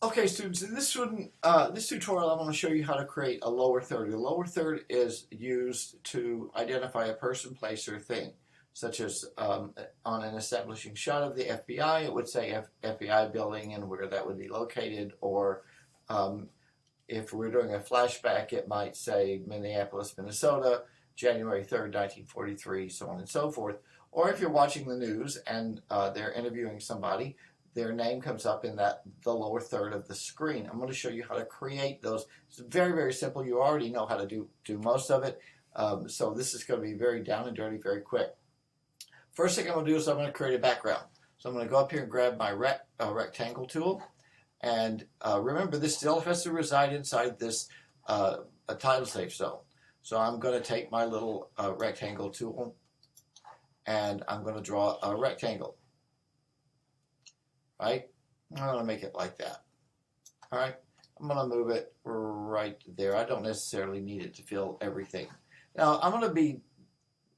Okay, students, in this tutorial, I'm going to show you how to create a lower third. A lower third is used to identify a person, place, or thing, such as on an establishing shot of the FBI, it would say FBI building and where that would be located, or if we're doing a flashback, it might say Minneapolis, Minnesota, January 3rd, 1943, so on and so forth. Or if you're watching the news and they're interviewing somebody, their name comes up in the lower third of the screen. I'm going to show you how to create those. It's very, very simple. You already know how to do most of it. So this is going to be very down and dirty, very quick. First thing I'm going to do is I'm going to create a background. So I'm going to go up here and grab my rectangle tool. And remember, this still has to reside inside this a title safe zone. So I'm going to take my little rectangle tool and I'm going to draw a rectangle. Right? I'm going to make it like that. All right? I'm going to move it right there. I don't necessarily need it to fill everything. Now, I'm going to be,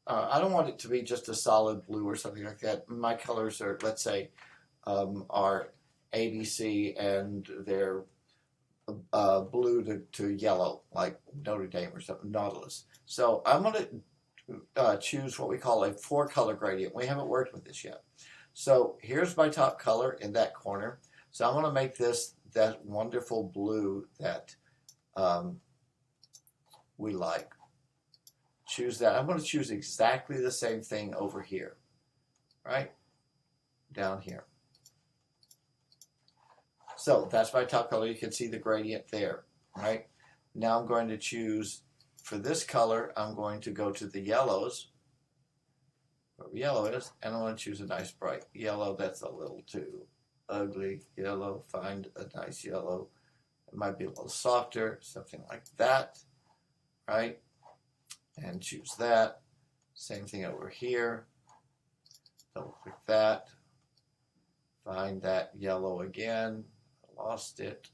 I don't want it to be just a solid blue or something like that. My colors are, let's say, are ABC and they're blue to yellow, like Notre Dame or something, Nautilus. So I'm going to choose what we call a 4-color gradient. We haven't worked with this yet. So here's my top color in that corner. So I'm going to make this that wonderful blue that we like. Choose that. I'm going to choose exactly the same thing over here, right? Down here. So that's my top color. You can see the gradient there, right? Now I'm going to choose, for this color, I'm going to go to the yellows, where yellow is, and I'm going to choose a nice bright yellow. That's a little too ugly yellow. Find a nice yellow. It might be a little softer, something like that, right? And choose that. Same thing over here. Double click that. Find that yellow again. I lost it.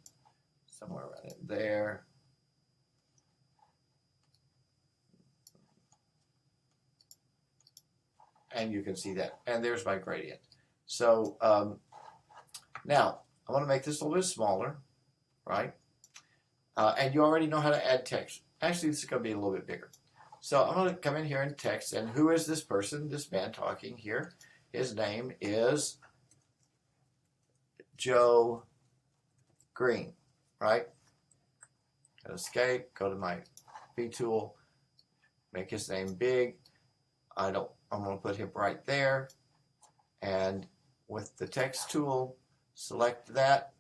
Somewhere right in there. And you can see that. And there's my gradient. So now I want to make this a little bit smaller, right? And you already know how to add text. Actually, this is going to be a little bit bigger. So I'm going to come in here and text. And who is this person, this man talking here? His name is Joe Green, right? Escape, go to my B tool, make his name big. I'm going to put him right there, and with the text tool, select that,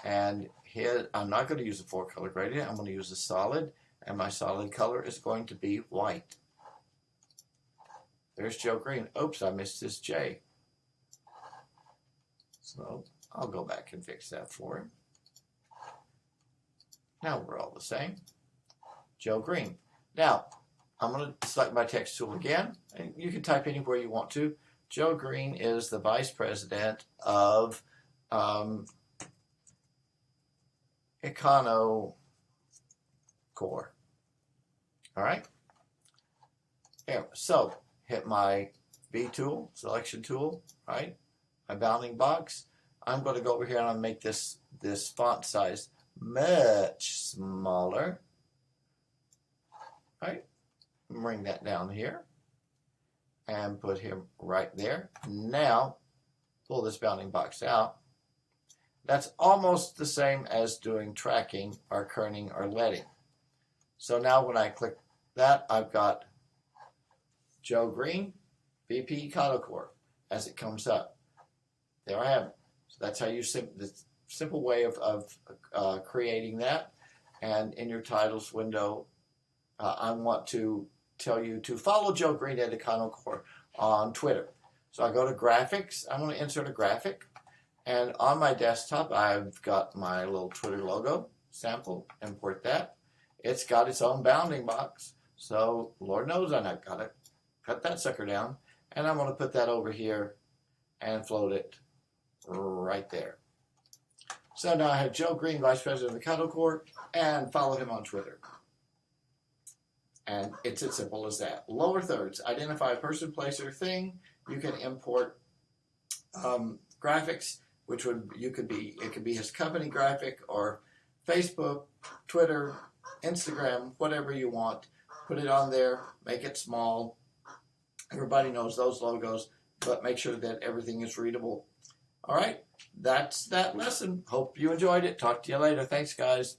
and here, I'm not going to use a 4-color gradient, I'm going to use a solid, and my solid color is going to be white. There's Joe Green. Oops, I missed this J. So I'll go back and fix that for him. Now we're all the same. Joe Green. Now, I'm going to select my text tool again, and you can type anywhere you want to. Joe Green is the Vice President of Econo Corps. All right? Here, so hit my B tool, selection tool, right? My bounding box. I'm going to go over here and I'll make this font size much smaller. Right? Bring that down here and put him right there. Now, pull this bounding box out. That's almost the same as doing tracking or kerning or leading. So now when I click that, I've got Joe Green, VP Econo Corps, as it comes up. There I have it. So that's how you the simple way of creating that. And in your titles window, I want to tell you to follow Joe Green at Econo Corps on Twitter. So I go to graphics. I'm going to insert a graphic. And on my desktop, I've got my little Twitter logo sample. Import that. It's got its own bounding box. So Lord knows I've got to cut that sucker down. And I'm going to put that over here and float it right there. So now I have Joe Green, Vice President of the Econo Corps, and follow him on Twitter. And it's as simple as that. Lower thirds, identify a person, place, or thing. You can import graphics which it could be his company graphic or Facebook, Twitter, Instagram, whatever you want. Put it on there, make it small. Everybody knows those logos, but make sure that everything is readable. All right, that's that lesson. Hope you enjoyed it. Talk to you later. Thanks, guys.